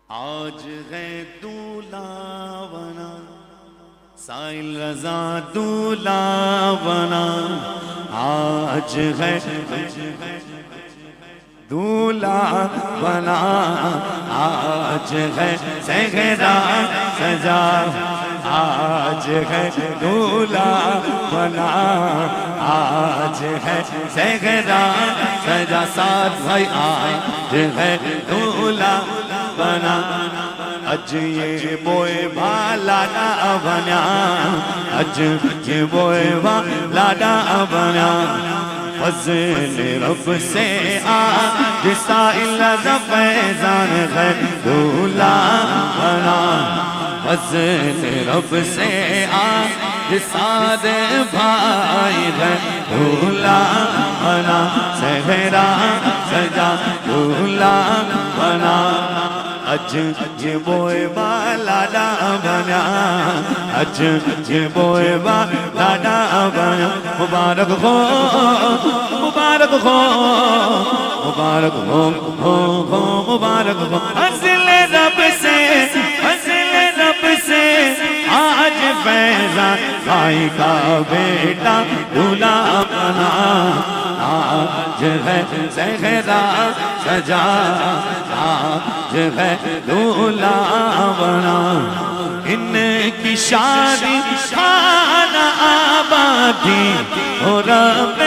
آج ہے دولہا بنا سائل رضا دولہا بنا، آج ہے دولہا بنا، آج ہے صحرا سجا، آج ہے دولہا بنا، آج ہے صحرا سجا، ساتھ بھائی آج ہے دولہا بنا، اج یہ بوئے بھالا نہ بنیا، اج یہ بوئے بھالا نہ بنیا، فضل رب سے آج سائل رضا فیضان ہے دولہا بنا، فضل رب سے آج سارے بھائی ہے دولہا بنا، صحرا سجا دولہا بنا، اج یہ بوئے بالا نہ بنا، اج یہ بوئے بالا نہ بنا، مبارک ہو مبارک ہو مبارک ہو مبارک ہو، فضل رب سے فضل رب سے آج فیضان بھائی کا بیٹا دولہا بنا، آج ہے صحرا سجا، آج ہے دولہا بنا، ان کی شادی خانہ آبادی ہو رب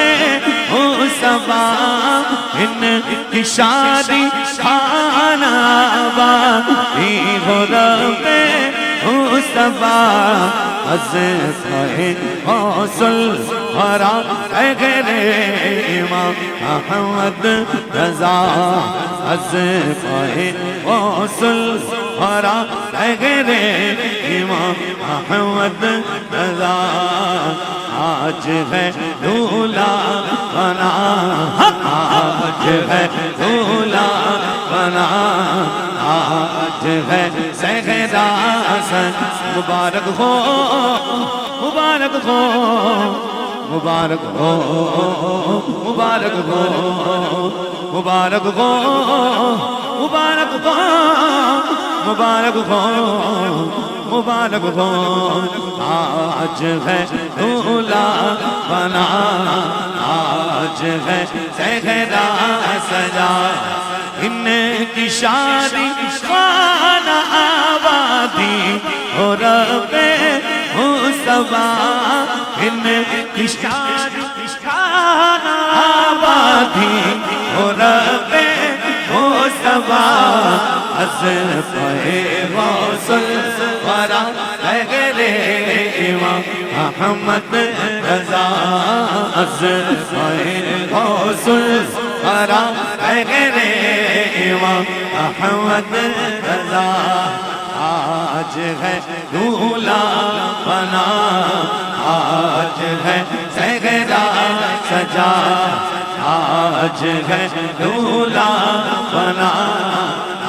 مصطفیٰ، ان کی شادی خانہ آبادی ہو رب مصطفیٰ، عزیزِ غوث الورا غیر امام احمد رضا، عزیزِ غوث الورا غیر امام احمد رضا، آج ہے دولہا بنا، آج ہے دولہا بنا، آج ہے صحرا سجا، مبارک ہو مبارک ہو مبارک ہو مبارک ہو مبارک ہو مبارک ہو مبارک ہو مبارک ہو، آج ہے دولہا بنا، آج ہے صحرا سجا، ان کی شادی خانہ آبادی ہو رب مصطفیٰ، ان کی شادی خانہ آبادی ہو رب مصطفیٰ، عزیزِ غوث الورا غیر امام احمد رضا، عزیزِ غوث الورا غیر امام احمد رضا، آج ہے دولہا بنا، آج ہے صحرا سجا، آج ہے دولہا بنا،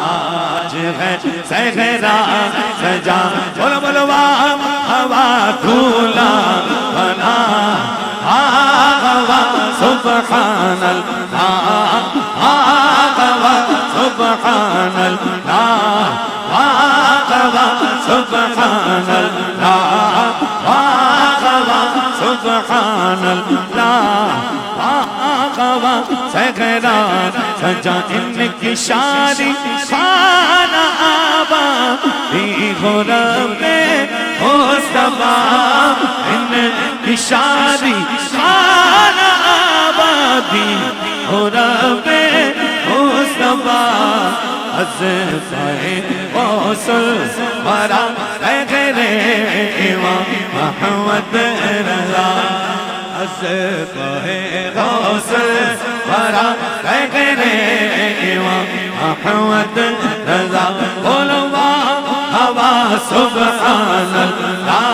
آج ہے صحرا سجا، بولو بولو واہ دولہا بنا، سبحان اللہ سبحان اللہ سبحان اللہ سبحان اللہ، صحرا سجا، ان کی شادی خانہ آبادی ہو رب مصطفیٰ، ان کی شادی خانہ آبادی ہو رب مصطفیٰ، عزیزِ غوث الورا غیر امام احمد رضا، عزیزِ غوث الورا غیر امام احمد رضا، بولو واہ سبحان اللہ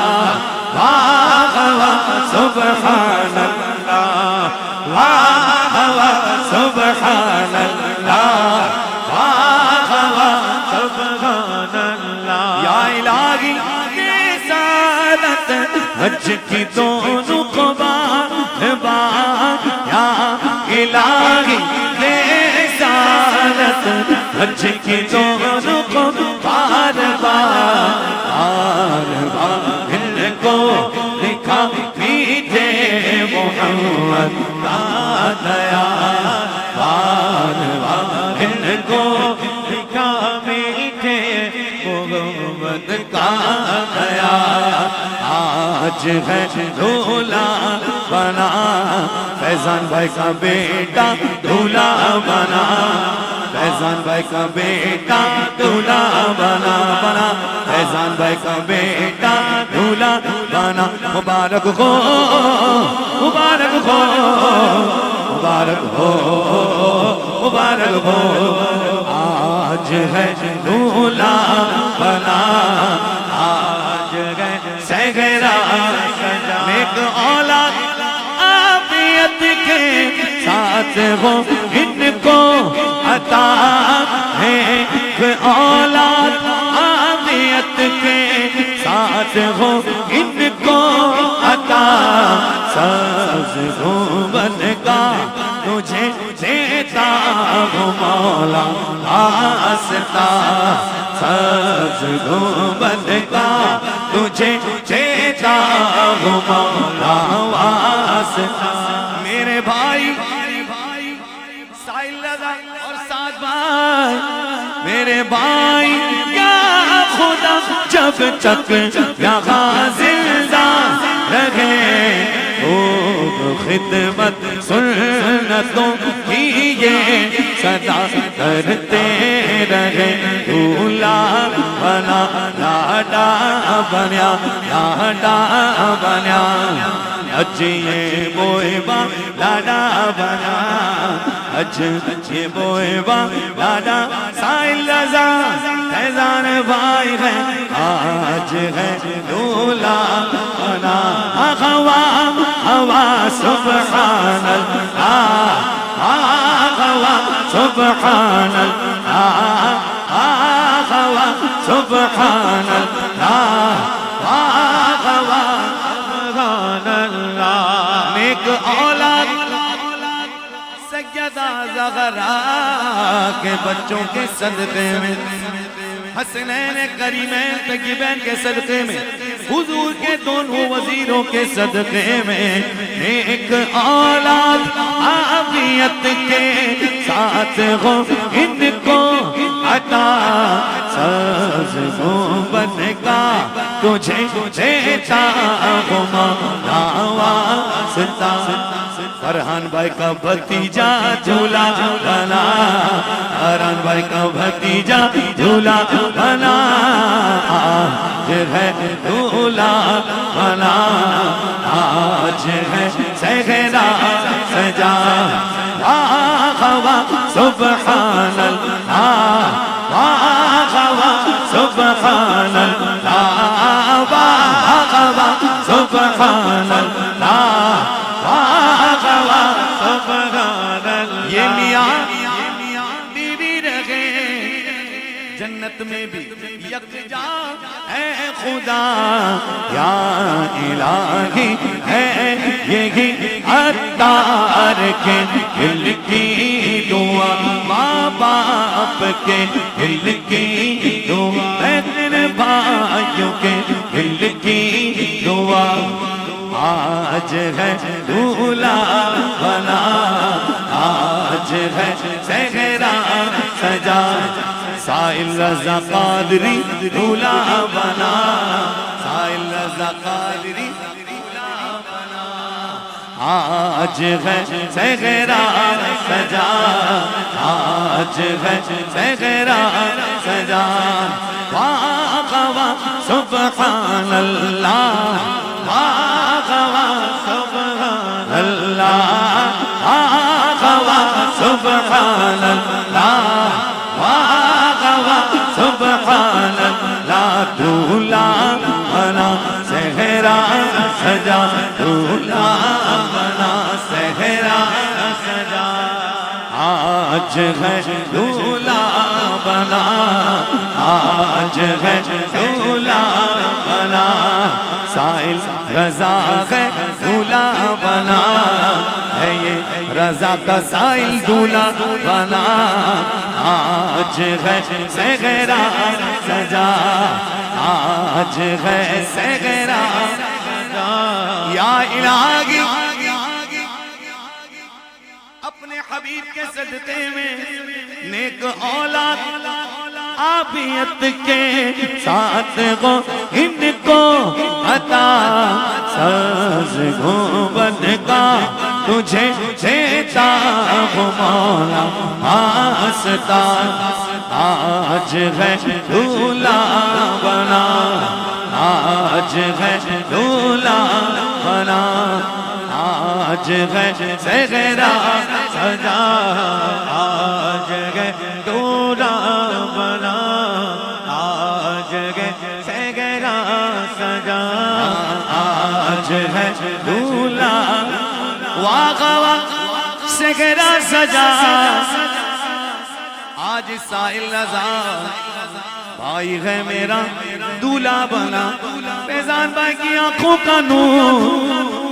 واہ سبحان اللہ واہ سبحان اللہ واہ سبحان اللہ، یا الہی رسالت حج کی دونوں قبا یا الہی رسالت سعادت حج کی دونوں کو بار بار ان کو لکھا میٹھے محمد کا دیا بار بار ان کو لکھا میٹھے محمد کا دیا آج ہے دھولا بنا فیضان بھائی کا بیٹا دھولا بنا فیضان بھائی کا بیٹا دھولا بنا فیضان بھائی کا بیٹا دھولا بنا مبارک ہو مبارک ہو مبارک ہو مبارک ہو آج ہے دھولا بنا آج ہے سہرا نیک اولاد عافیت کے ساتھ ہو ان کو عطا ہے اولاد عافیت کے ساتھ ہو ان کو عطا سبز گنبد کا تجھے دیتا ہوں مولا واسطہ سبز گنبد کا تجھے دیتا ہوں مولا واسطہ میرے بھائی سائل رضا اور سعد بھائی میرے بھائی یا خدا جب تک یہاں زندہ رہے خدمت سنتوں کی یہ صدا کرتے رہے دھولا بنا لاڈا بنیا لاڈا بنیا اج یہ بوئبا لاڈا بنا اج یہ بوئبا لاڈا سائل رضا فیضان بھائی ہے آج ہے دھولا بنا ہوا ہوا سبحان اللہ ہوا سبحان اللہ ہوا سبحان اللہ ہوا سبحان اللہ نیک اولاد سیدہ زہرا کے بچوں کے صدقے میں حسنین کریمین طیبین کے صدقے میں حضور کے دونوں وزیروں کے صدقے میں نیک اولاد عافیت کے ساتھ ہو ان کو عطا سبز گنبد کا تجھے دیتا ہوں مولا واسطہ فرحان بھائی کا بھتیجا جھولا بنا فرحان بھائی کا بھتیجا جھولا بنا آج ہے دھولا بنا آج ہے سہرا سجا واہ سبحان اللہ واہ سبحان اللہ واہ سبحان اللہ یہ میاں بیوی رہے جنت میں بھی یکجا اے خدا یا الہی ہے یہی عطار کے دل کی دعا ماں باپ کے دل کی دعا بہن بھائیوں کے دل کی دعا آج ہے دھولا بنا آج ہے سہرا سجا سائل رضا قادری دھولا بنا سائل رضا قادری دھولا بنا آج ہے سہرا سجا آج ہے سہرا سجا واہ سبحان اللہ سبحان اللہ سبحان اللہ سبحان اللہ دھولا بنا سہرا سجا دھولا بنا سہرا سجا آج ہے دھولا بنا آج ہے دھولا بنا سائل رضا ہے دھولا بنا ہے یہ رضا کا سائل دولہا بنا آج ہے سغرا سجا آج ہے سغرا سجا یا الہی اپنے حبیب کے صدقے میں نیک اولاد عافیت کے ساتھ گو ان کو عطا ساز گنبد کا تجھے دیتا وہ مولا آستا آج ہے دولہا بنا آج ہے دولہا بنا آج ہے سغرا سجا آج ہے دولہا بنا آج ہے سغرا سجا آج ہے دولہا واقعہ سغرا سجا آج سائل رضا بھائی ہے میرا دولہا بنا فیضان بھائی کی آنکھوں کا نور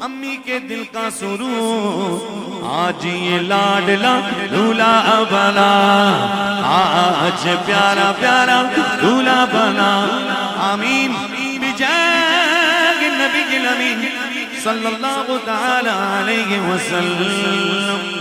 امی کے دل کا سرور آج یہ لاڈلا دولہا بنا آج پیارا پیارا دولہا بنا آمین بجاہ النبی الامین صلی اللہ تعالی علیہ وسلم.